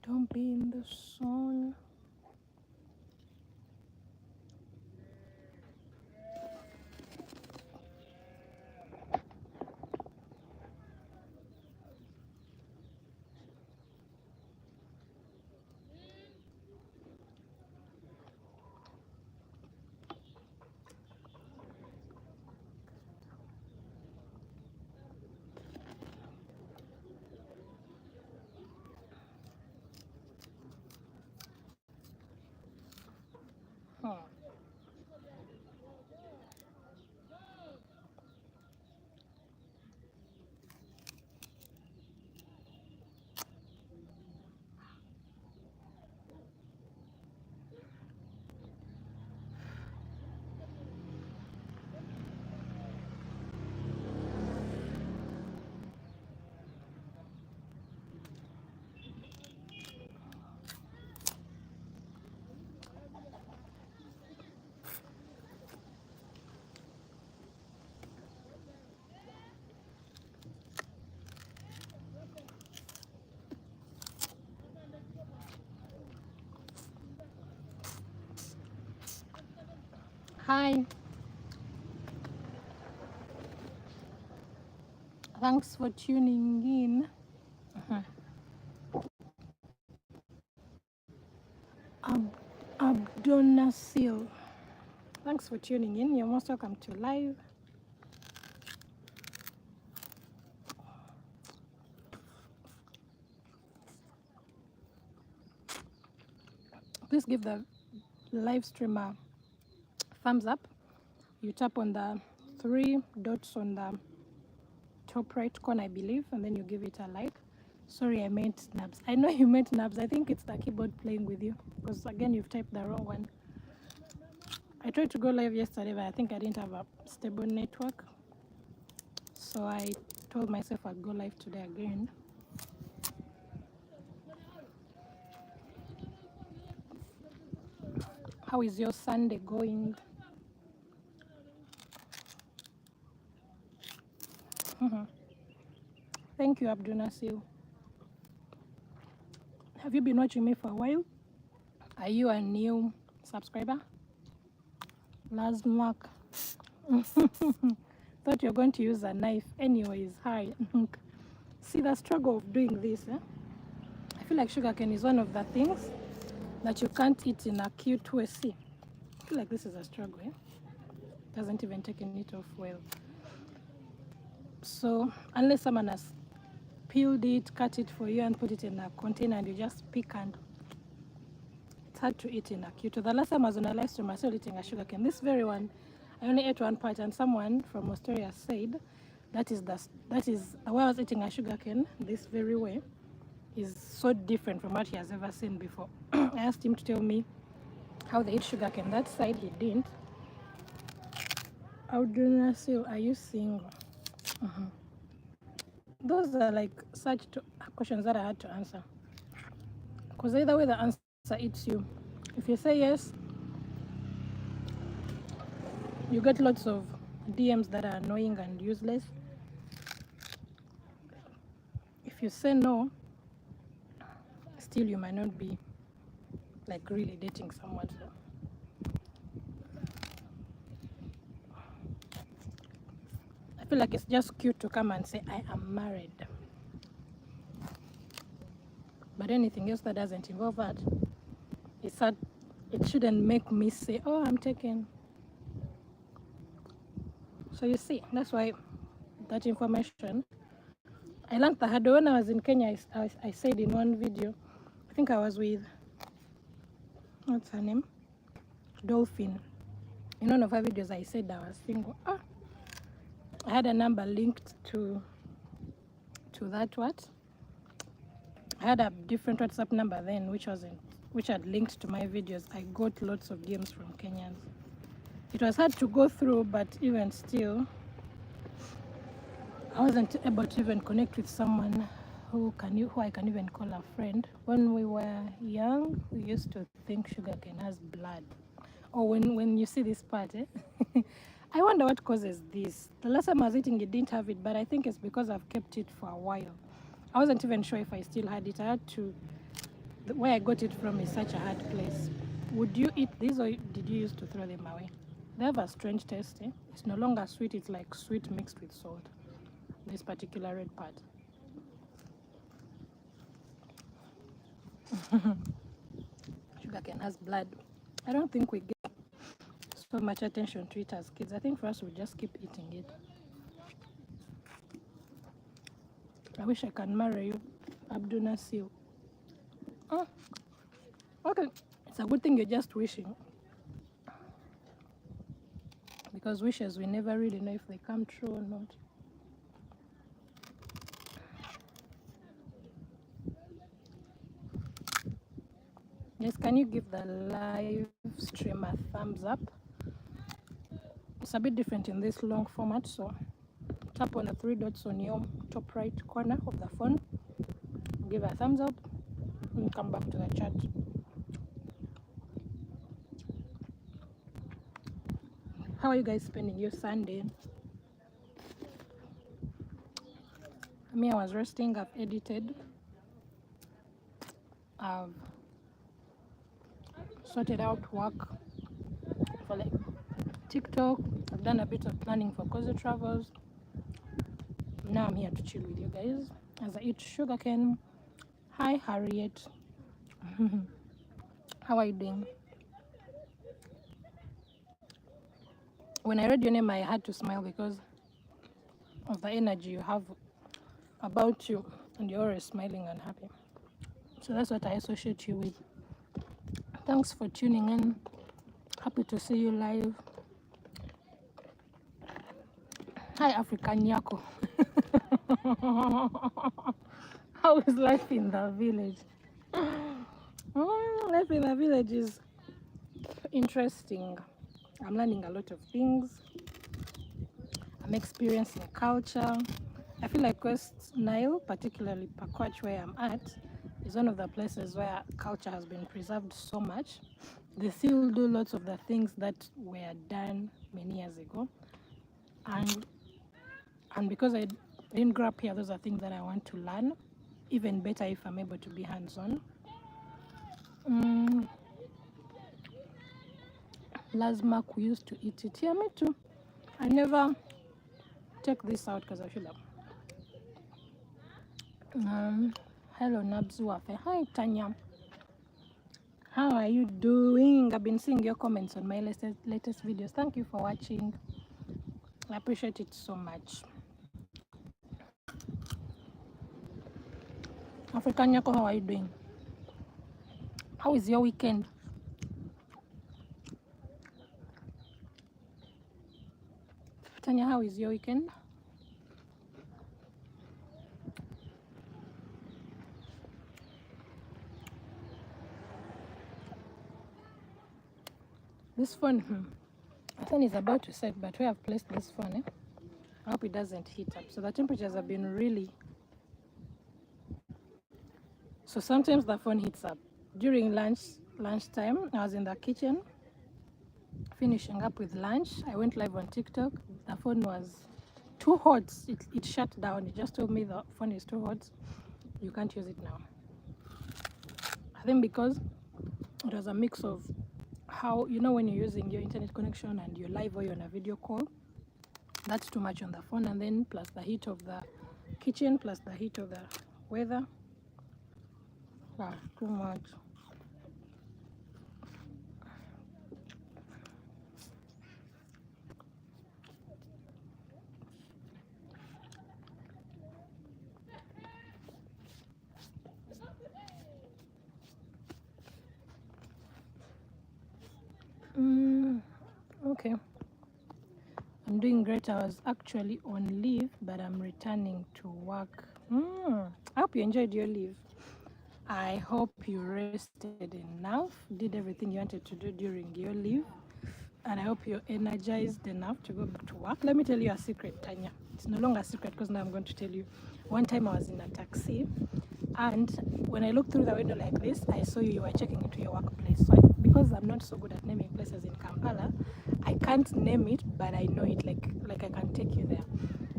Don't be in the sun. Hi, thanks for tuning in. Abdonasil, thanks for tuning in. You're most welcome to live. Please give the live streamer thumbs up. You tap on the 3 dots on the top right corner, I believe, and then you give it a like. Sorry, I meant Nabz. I know you meant Nabz. I think it's the keyboard playing with you, because again, you've typed the wrong one. I tried to go live yesterday, but I think I didn't have a stable network. So I told myself I'd go live today again. How is your Sunday going? Thank you, Abdunasil. Have you been watching me for a while? Are you a new subscriber? Last mark. Thought you're going to use a knife. Anyways, hi. See the struggle of doing this. I feel like sugarcane is one of the things that you can't eat in a cute way. See, I feel like this is a struggle. Doesn't even take it off well. So unless someone has peeled it, cut it for you, and put it in a container, and you just pick, and it's hard to eat in a cute. The last time I was on a live stream, I was eating a sugarcane. This very one, I only ate one part, and someone from Australia said that is the way I was eating a sugarcane this very way is so different from what he has ever seen before. I asked him to tell me how they eat sugarcane. That side he didn't. Audrina, are you single? Those are like such questions that I had to answer. Because either way the answer eats you. If you say yes, you get lots of DMs that are annoying and useless. If you say no, still you might not be like really dating someone. So I feel like it's just cute to come and say I am married. But anything else that doesn't involve that, it's sad. It shouldn't make me say, oh, I'm taken. So you see, that's why that information, I learned the hard way. When I was in Kenya, I said in one video, I think I was with, what's her name? Dolphin. in one of her videos I said I was single. I had a number linked to that what? I had a different WhatsApp number then which had linked to my videos. I got lots of DMs from Kenyans. It was hard to go through, but even still, I wasn't able to even connect with someone who I can even call a friend. When we were young, we used to think sugarcane has blood. Or when you see this part, I wonder what causes this. The last time I was eating it didn't have it, but I think it's because I've kept it for a while. I wasn't even sure if I still had it. I had to, where I got it from is such a hard place. Would you eat these or did you used to throw them away? They have a strange taste. It's no longer sweet, it's like sweet mixed with salt. This particular red part. Sugarcane has blood. I don't think we get so much attention to it as kids. I think for us we just keep eating it. I wish I can marry you, Abdul Nasir. Oh, okay. It's a good thing you're just wishing. Because wishes we never really know if they come true or not. Yes, can you give the live stream a thumbs up? It's a bit different in this long format, so tap on the three dots on your top right corner of the phone, give a thumbs up, and come back to the chat. How are you guys spending your Sunday? Me, I was resting, I've edited, I've sorted out work for like TikTok, I've done a bit of planning for Cozy Travels. Now I'm here to chill with you guys as I eat sugarcane. Hi Harriet. How are you doing? When I read your name I had to smile because of the energy you have about you, and you're always smiling and happy. So that's what I associate you with. Thanks for tuning in. Happy to see you live. Hi African Yako. How is life in the village? Life in the village is interesting. I'm learning a lot of things. I'm experiencing culture. I feel like West Nile, particularly Pakwach where I'm at, is one of the places where culture has been preserved so much. They still do lots of the things that were done many years ago. And because I didn't grow up here, those are things that I want to learn. Even better if I'm able to be hands-on. Lasmak, we used to eat it. Yeah, me too. I never take this out because I should have. Hello, Nabz. Hi, Tanya. How are you doing? I've been seeing your comments on my latest videos. Thank you for watching. I appreciate it so much. African Yako, how are you doing? How is your weekend? Tanya, how is your weekend? This phone, I think is about to set, but where I've placed this phone, I hope it doesn't heat up. So the temperatures have been really... So sometimes the phone heats up. During lunchtime, I was in the kitchen, finishing up with lunch. I went live on TikTok. The phone was too hot. It shut down. It just told me the phone is too hot. You can't use it now. I think because it was a mix of how, you know, when you're using your internet connection and you're live or you're on a video call, that's too much on the phone, and then plus the heat of the kitchen, plus the heat of the weather. Wow, too much. okay? I'm doing great. I was actually on leave, but I'm returning to work. I hope you enjoyed your leave. I hope you rested enough, did everything you wanted to do during your leave, and I hope you're energized enough to go back to work. Let me tell you a secret, Tanya. It's no longer a secret because now I'm going to tell you. One time I was in a taxi, and when I looked through the window like this, I saw you were checking into your workplace. So because I'm not so good at naming places in Kampala, I can't name it, but I know it. Like I can take you there.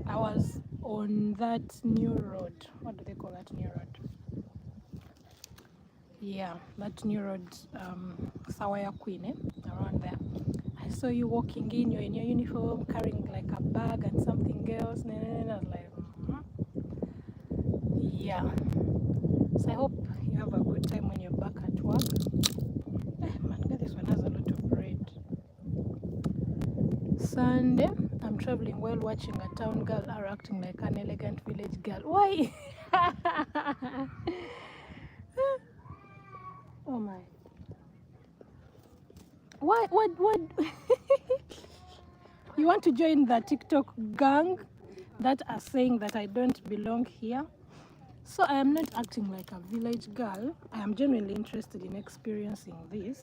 I was on that new road. What do they call that new road? Yeah, that new road, Sawaya Queen, around there. I saw you walking in, you're in your uniform, carrying like a bag and something else. I was like, yeah. So I hope you have a good time when you're back at work. Man, this one has a lot of red. Sunday, I'm traveling while watching a town girl are acting like an elegant village girl. Why? Oh my. What? You want to join the TikTok gang that are saying that I don't belong here? So I am not acting like a village girl. I am genuinely interested in experiencing this.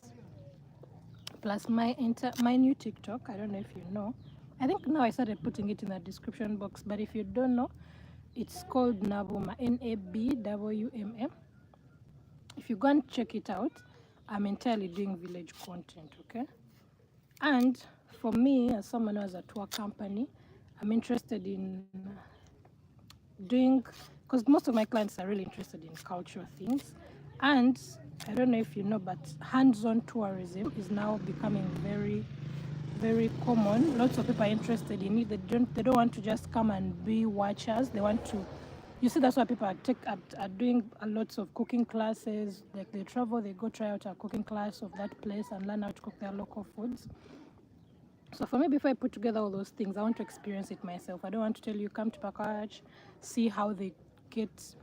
Plus my new TikTok, I don't know if you know. I think now I started putting it in the description box, but if you don't know, it's called Nabwma, Nabwma. If you go and check it out, I'm entirely doing village content, okay? And for me, as someone who has a tour company, I'm interested in doing, because most of my clients are really interested in cultural things. And I don't know if you know, but hands-on tourism is now becoming very, very common. Lots of people are interested in it. They don't want to just come and be watchers. They want to, you see, that's why people are doing a lots of cooking classes. Like they travel, they go try out a cooking class of that place and learn how to cook their local foods. So for me, before I put together all those things, I want to experience it myself. I don't want to tell you, come to Pakach, see how they get,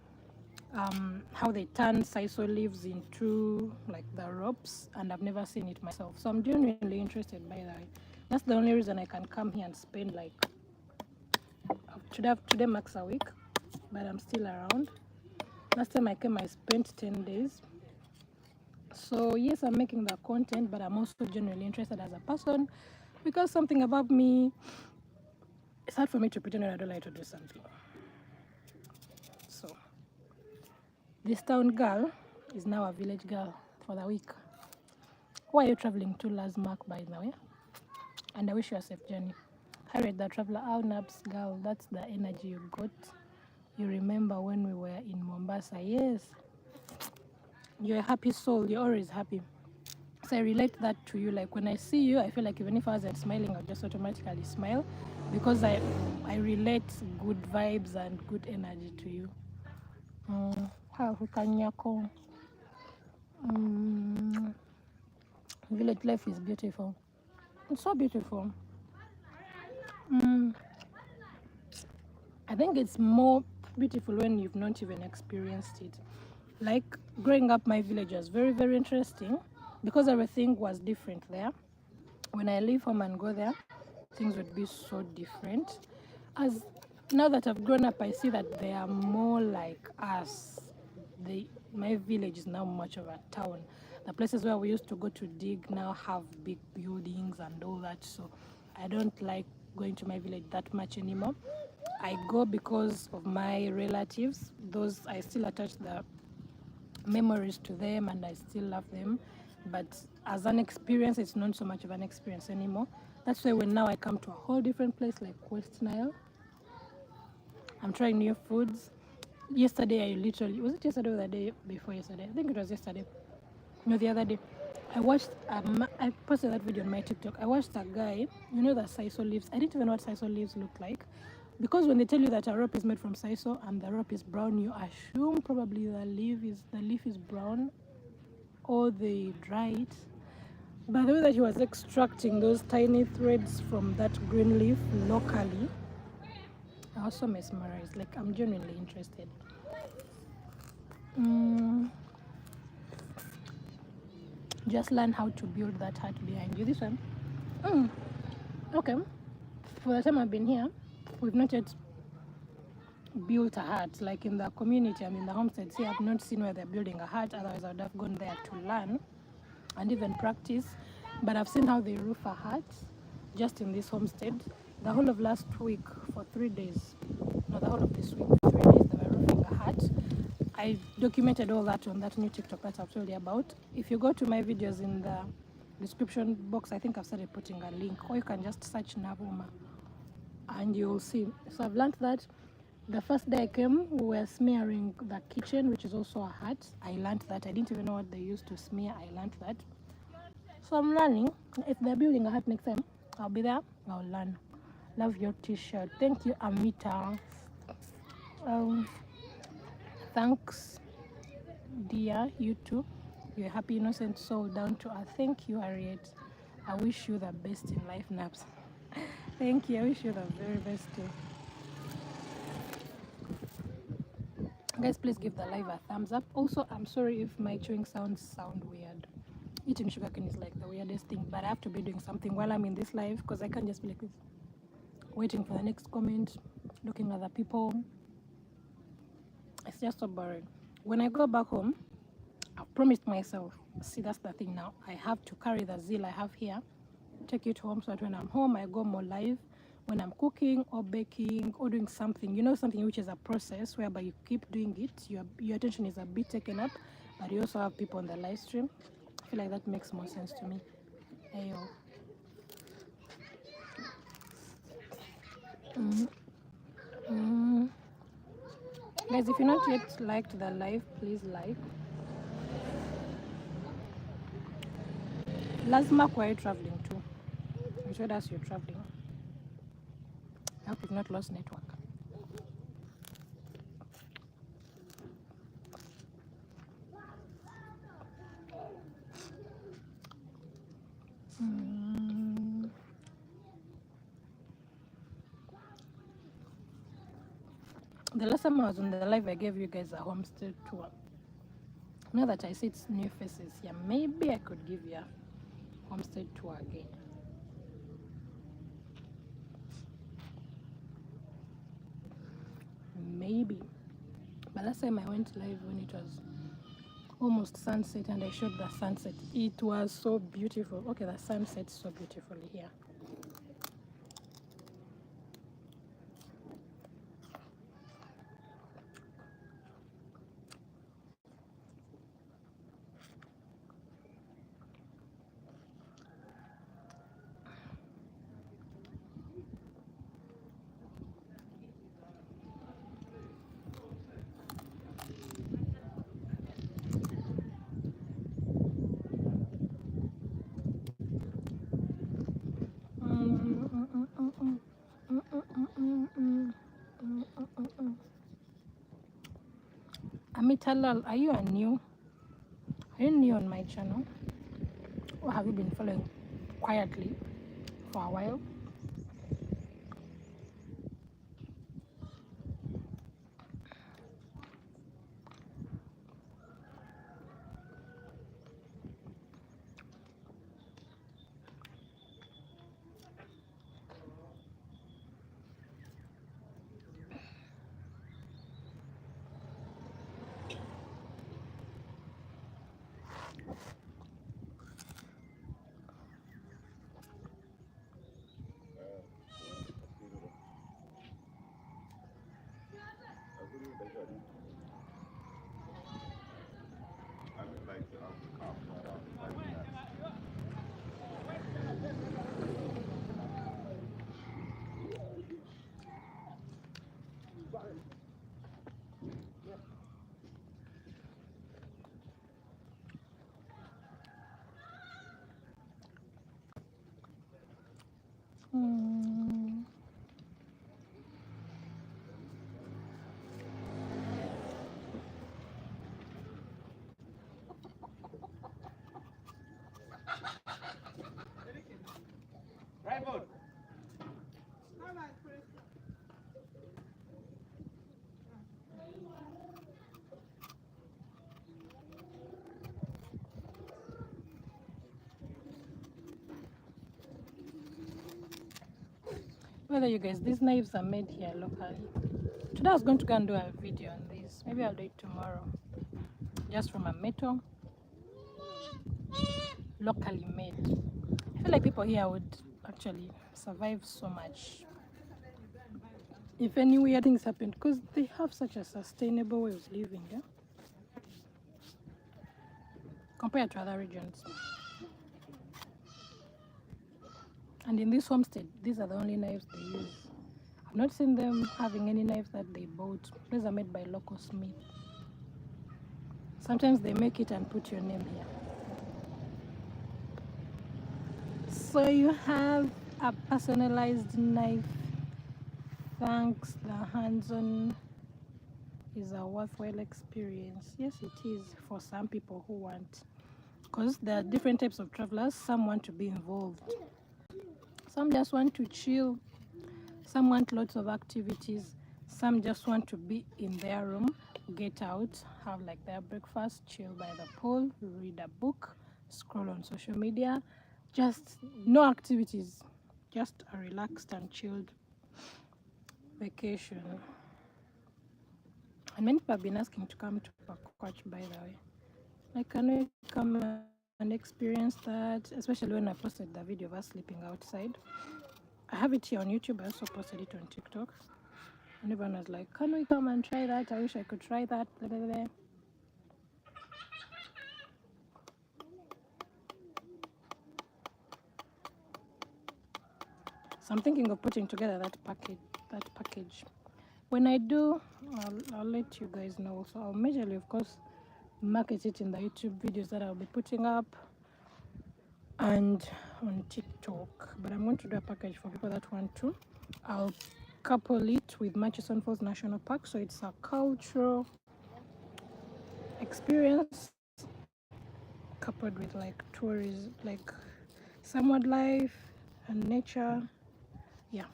how they turn sisal leaves into like the ropes, and I've never seen it myself. So I'm genuinely interested, by the way. That's the only reason I can come here and spend like, today marks a week, but I'm still around. Last time I came, I spent 10 days. So yes, I'm making the content, but I'm also genuinely interested as a person, because something about me, it's hard for me to pretend when I don't like to do something. So this town girl is now a village girl for the week. Where are you traveling to, last Mark, by the way? And I wish you a safe journey. Harriet the Traveler, our Nabz girl, that's the energy you got. You remember when we were in Mombasa? Yes. You're a happy soul, you're always happy. So I relate that to you. Like when I see you, I feel like even if I wasn't smiling, I'll just automatically smile, because I relate good vibes and good energy to you. Village life is beautiful. It's so beautiful. I think it's more beautiful when you've not even experienced it. Like growing up, my village was very, very interesting because everything was different there. When I leave home and go there, things would be so different. As now that I've grown up, I see that they are more like us. My village is now much of a town. The places where we used to go to dig now have big buildings and all that. So I don't like going to my village that much anymore. I go because of my relatives. Those I still attach the memories to them and I still love them. But as an experience, it's not so much of an experience anymore. That's why when now I come to a whole different place like West Nile, I'm trying new foods. Yesterday, was it yesterday or the day before yesterday? I think it was yesterday. No, the other day. I posted that video on my TikTok. I watched a guy, the sisal leaves. I didn't even know what sisal leaves look like. Because when they tell you that a rope is made from sisal and the rope is brown, you assume probably the leaf is brown or they dry it. But the way that he was extracting those tiny threads from that green leaf locally, I was so mesmerized. Like, I'm genuinely interested. Just learn how to build that heart behind you. This one, Okay, for the time I've been here, we've not yet built a hut. Like in the community, I mean the homesteads here, I've not seen where they're building a hut. Otherwise, I would have gone there to learn and even practice. But I've seen how they roof a hut just in this homestead. The whole of last week for 3 days, no, the whole of this week for 3 days, they were roofing a hut. I documented all that on that new TikTok that I've told you about. If you go to my videos in the description box, I think I've started putting a link, or you can just search Nabuma and you'll see. So I've learned that. The first day I came, we were smearing the kitchen, which is also a hut. I learned that. I didn't even know what they used to smear. I learned that. So I'm learning. If they're building a hut next time, I'll be there. I'll learn. Love your t-shirt. Thank you, Amita. Um, thanks, dear. You too. You're a happy, innocent soul, down to earth. Thank you, Harriet. I wish you the best in life, Nabz. Thank you. I wish you the very best too. Guys, please give the live a thumbs up. Also, I'm sorry if my chewing sounds sound weird. Eating sugarcane is like the weirdest thing, but I have to be doing something while I'm in this live because I can't just be like this, waiting for the next comment, looking at the people. It's just so boring. When I go back home, I've promised myself, see, that's the thing now. I have to carry the zeal I have here, take it home so that when I'm home, I go more live. When I'm cooking or baking or doing something, something which is a process whereby you keep doing it, your attention is a bit taken up, but you also have people on the live stream. I feel like that makes more sense to me. Ayo. Guys, if you're not yet liked the live, please like. Lazima kwa traveling too. You showed us you're traveling. I hope you've not lost network. The last time I was on the live, I gave you guys a homestead tour. Now that I see it's new faces here, maybe I could give you a homestead tour again. Maybe. But last time I went live when it was almost sunset and I showed the sunset. It was so beautiful. Okay, the sun sets so beautifully here. Amitalal, are you new? Are you new on my channel? Or have you been following quietly for a while? Whether you guys, these knives are made here locally. Today I was going to go and do a video on this. Maybe I'll do it tomorrow. Just from a metal, locally made. I feel like people here would actually survive so much if any weird things happen, because they have such a sustainable way of living, yeah? Compared to other regions. And in this homestead, these are the only knives they use. I've not seen them having any knives that they bought. These are made by local smith. Sometimes they make it and put your name here. So you have a personalized knife. Thanks, the hands-on is a worthwhile experience. Yes, it is for some people who want, because there are different types of travelers. Some want to be involved. Some just want to chill. Some want lots of activities. Some just want to be in their room, get out, have like their breakfast, chill by the pool, read a book, scroll on social media. Just no activities, just a relaxed and chilled vacation. And many people have been asking to come to Pakwach, by the way. Like, can we come and experience that? Especially when I posted the video of us sleeping outside. I have it here on YouTube. I also posted it on TikTok. And everyone was like, can we come and try that? I wish I could try that. Blah, blah, blah. So I'm thinking of putting together that package. When I do, I'll let you guys know. So I'll majorly, of course, market it in the YouTube videos that I'll be putting up and on TikTok. But I'm going to do a package for people that want to. I'll couple it with Murchison Falls National Park, so it's a cultural experience coupled with like tourism, like some wildlife and nature. Yeah.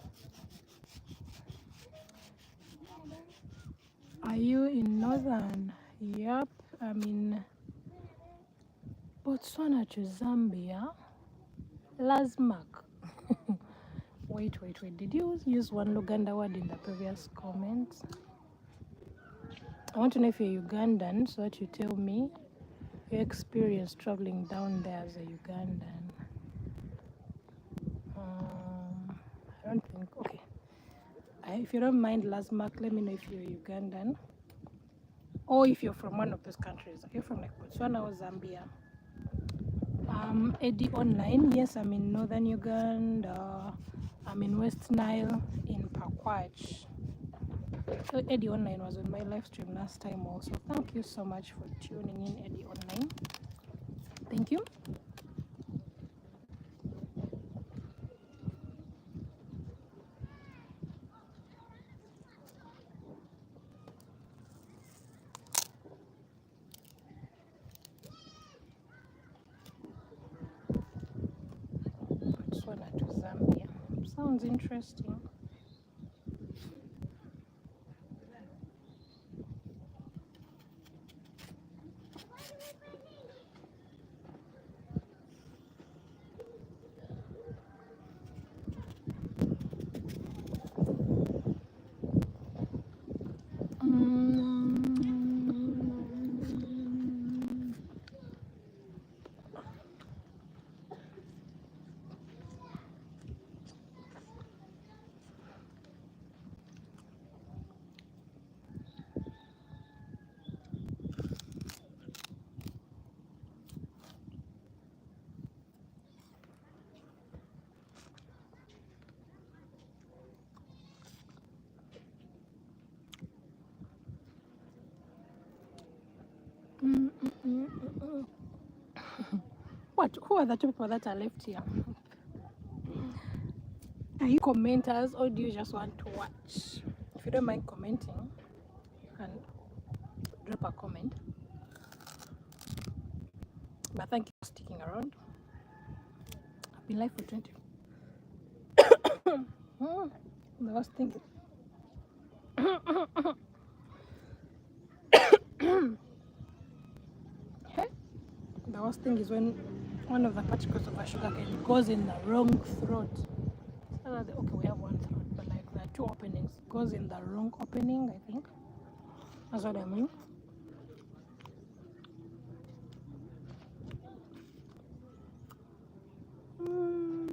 Are you in northern? Yep, I'm in Botswana to Zambia. Lasmak. Wait. Did you use one Luganda word in the previous comments? I want to know if you're Ugandan, so that you tell me your experience traveling down there as a Ugandan. I don't think. Okay. If you don't mind, Lasmak, let me know if you're Ugandan or if you're from one of those countries. Are you from like Botswana or Zambia? Eddie Online. Yes, I'm in northern Uganda. I'm in West Nile in Pakwach. So Eddie Online was on my live stream last time also. Thank you so much for tuning in, Eddie Online. Thank you. Botswana to Zambia. Sounds interesting. What? Who are the two people that are left here? Are you commenters or do you just want to watch? If you don't mind commenting, you can drop a comment. But thank you for sticking around. I've been live for 20. The worst thing. The worst thing is when one of the particles of a sugar cane goes in the wrong throat. Okay, we have one throat, but like there are two openings. It goes in the wrong opening, I think. That's what I mean. Mm.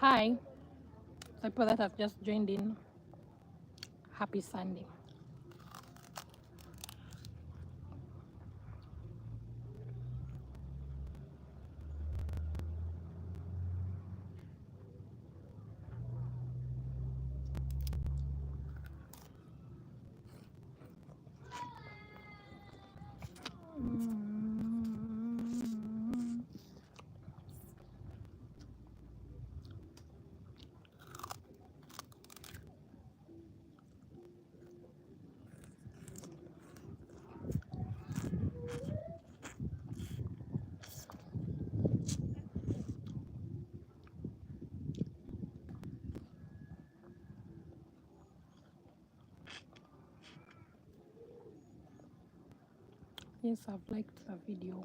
Hi, the people that have just joined in. Happy Sunday. Mm. Yes, I've liked the video.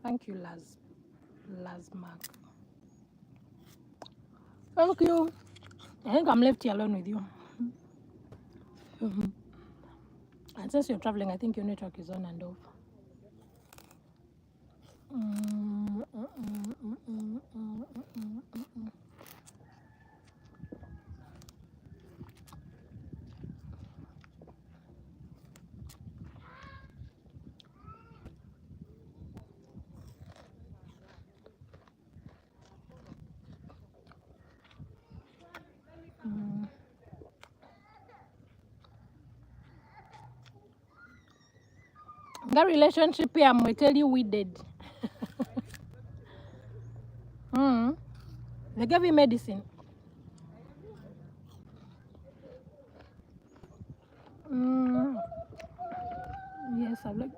Thank you, Laz Mark. Thank you. I think I'm left here alone with you. And since you're traveling, I think your network is on and off. That relationship here, I'm going to tell you, we did. They gave you medicine. Yes, I like.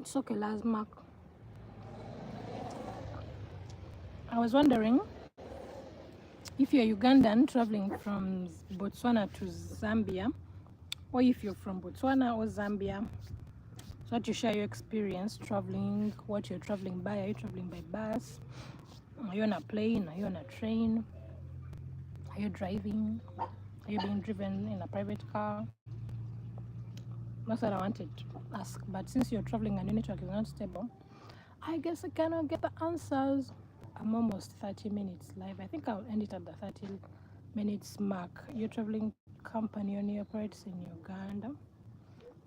It's okay, Laz Mark. I was wondering if you're Ugandan traveling from Botswana to Zambia, or if you're from Botswana or Zambia, so that you share your experience traveling, what you're traveling by. Are you traveling by bus? Are you on a plane? Are you on a train? Are you driving? Are you being driven in a private car? That's what I wanted to ask. But since you're traveling and your network is not stable, I guess I cannot get the answers. I'm almost 30 minutes live. I think I'll end it at the 30 minutes mark. You're traveling company only operates in Uganda.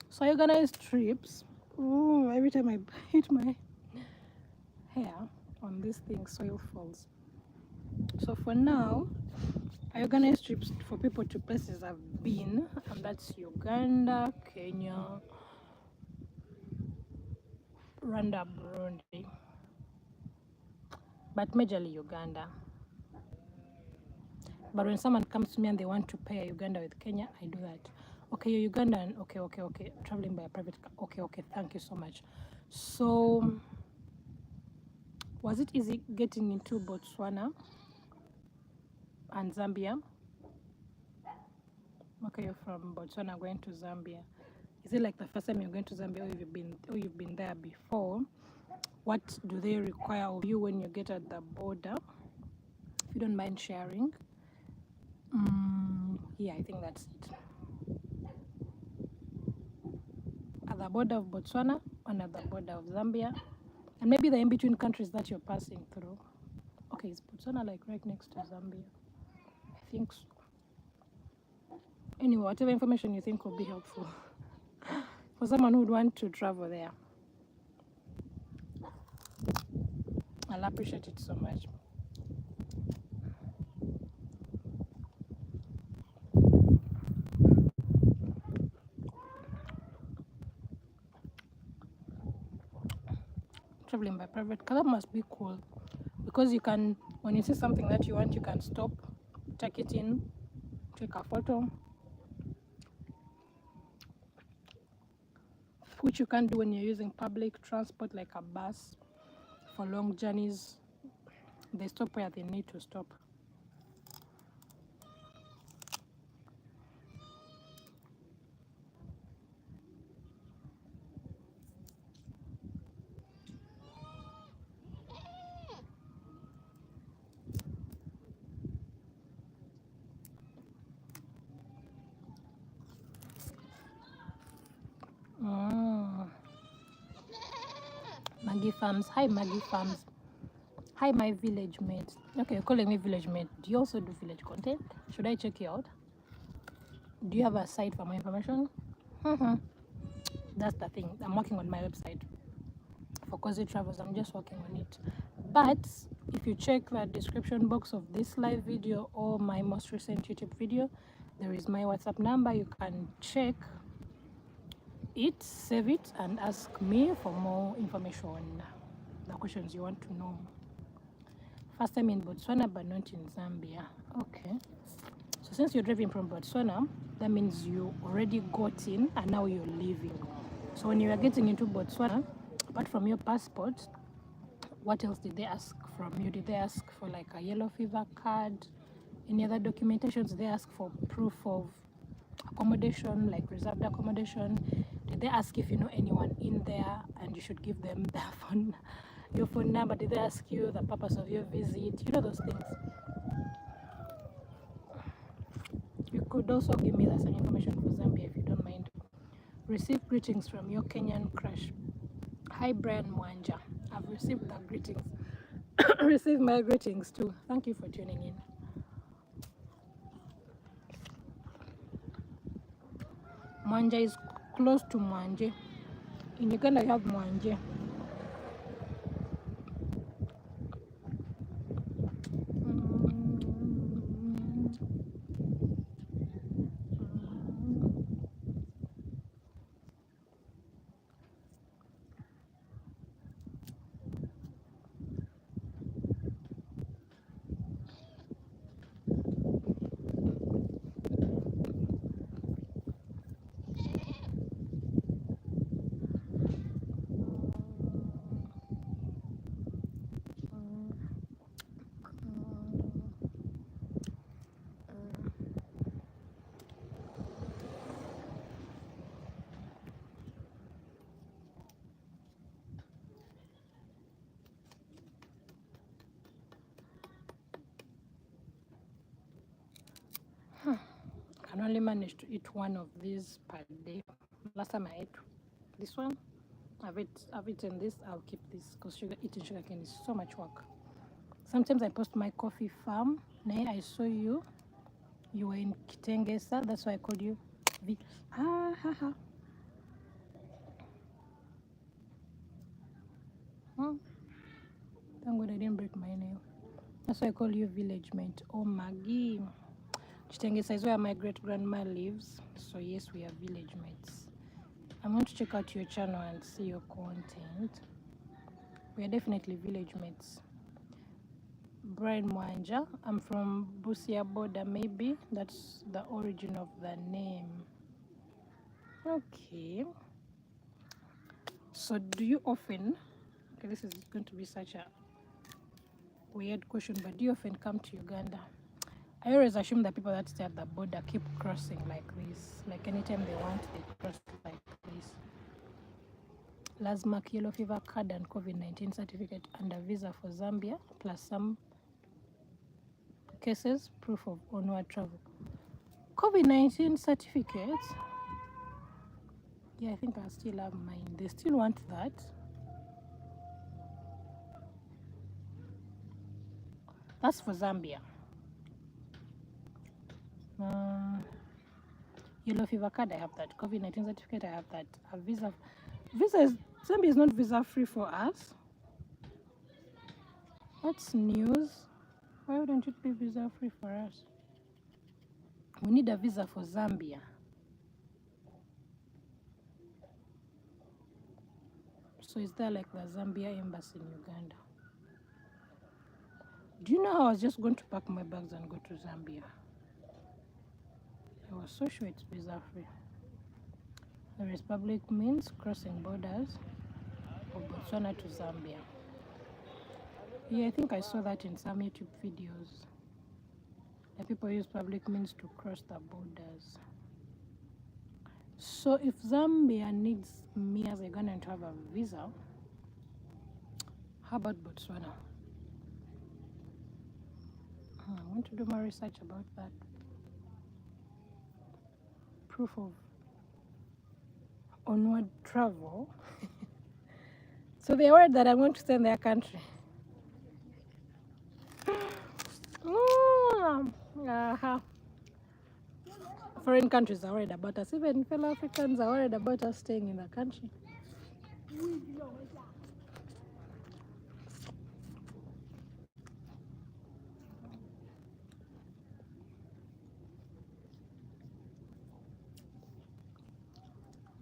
So I organize trips. Ooh, every time I hit my hair on this thing, soil falls. So for now, I organize trips for people to places I've been, and that's Uganda, Kenya, Rwanda, Burundi, but majorly Uganda. But when someone comes to me and they want to pair Uganda with Kenya, I do that. Okay, you're Ugandan. Okay. Traveling by a private car. Okay. Thank you so much. So, was it easy getting into Botswana and Zambia? Okay, you're from Botswana going to Zambia. Is it like the first time you're going to Zambia, or you've been there before? What do they require of you when you get at the border? If you don't mind sharing. Yeah, I think that's it. At the border of Botswana and at the border of Zambia, and maybe the in-between countries that you're passing through. Okay, is Botswana like right next to Zambia? I think so. Anyway, whatever information you think will be helpful for someone who would want to travel there. I'll appreciate it so much. Traveling by private car, that must be cool. Because you can, when you see something that you want, you can stop, take it in, take a photo, which you can't do when you're using public transport like a bus for long journeys. They stop where they need to stop. Mm. Maggie Farms. Hi, Maggie Farms. Hi, my village mate. Okay, you're calling me village mate. Do you also do village content? Should I check you out? Do you have a site for more information? That's the thing. I'm working on my website for Cozy Travels. I'm just working on it. But if you check the description box of this live video or my most recent YouTube video, there is my WhatsApp number. You can check it, save it, and ask me for more information on the questions you want to know. First time in Botswana, but not in Zambia. Okay. So since you're driving from Botswana, that means you already got in and now you're leaving. So when you are getting into Botswana, apart from your passport, what else did they ask from you? Did they ask for like a yellow fever card? Any other documentations? Did they ask for proof of accommodation, like reserved accommodation? Did they ask if you know anyone in there and you should give them their your phone number? Did they ask you the purpose of your visit? You know those things. You could also give me the same information for Zambia if you don't mind. Receive greetings from your Kenyan crush. Hi, Brian Mwanja. I've received the greetings. Receive my greetings too. Thank you for tuning in. Mwanja is close to Mwanje. In Uganda, you have Mwanje. Can only manage to eat one of these per day. Last time I ate this one, I've eaten this. I'll keep this because eating sugarcane is so much work. Sometimes I post my coffee farm. Nay, I saw you. You were in Kitengesa. That's why I called you. Thank God I didn't break my nail. That's why I call you village mate. Oh, Maggie. Kitengesa is where my great grandma lives. So yes, we are village mates. I'm going to check out your channel and see your content. We are definitely village mates. Brian Mwanja. I'm from Busia border, maybe. That's the origin of the name. Okay. So do you often, okay, this is going to be such a weird question, but do you often come to Uganda? I always assume that people that stay at the border keep crossing like this. Like anytime they want, they cross like this. Lazmark, yellow fever card, and COVID-19 certificate and a visa for Zambia, plus some cases, proof of onward travel. COVID-19 certificates. Yeah, I think I still have mine. They still want that. That's for Zambia. Yellow fever card, I have that. COVID-19 certificate, I have that. A visa. Zambia is not visa free for us. That's news. Why wouldn't it be visa free for us? We need a visa for Zambia. So is there like the Zambia embassy in Uganda? Do you know how I was just going to pack my bags and go to Zambia? I was so sure it's visa free. The Republic means crossing borders of Botswana to Zambia. Yeah, I think I saw that in some YouTube videos. The people use public means to cross the borders. So if Zambia needs me as a Ugandan to have a visa, how about Botswana? I want to do more research about that. Proof of onward travel. So they're worried that I'm going to stay in their country. Foreign countries are worried about us. Even fellow Africans are worried about us staying in the country.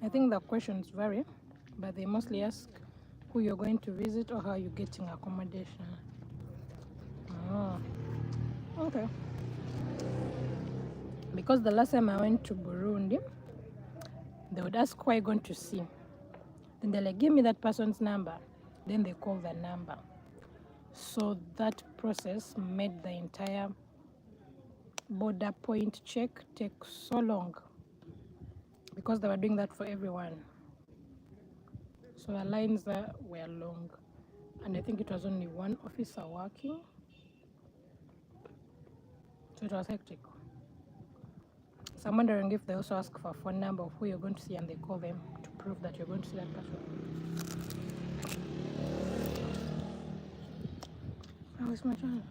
I think the questions vary, but they mostly ask who you're going to visit or how you're getting accommodation. Oh, okay. Because the last time I went to Burundi, they would ask who are you going to see. Then they're like, give me that person's number. Then they call the number. So that process made the entire border point check take so long, because they were doing that for everyone. So the lines there were long, and I think it was only one officer working, so it was hectic. So I'm wondering if they also ask for a phone number of who you're going to see and they call them to prove that you're going to see that person. How is my channel?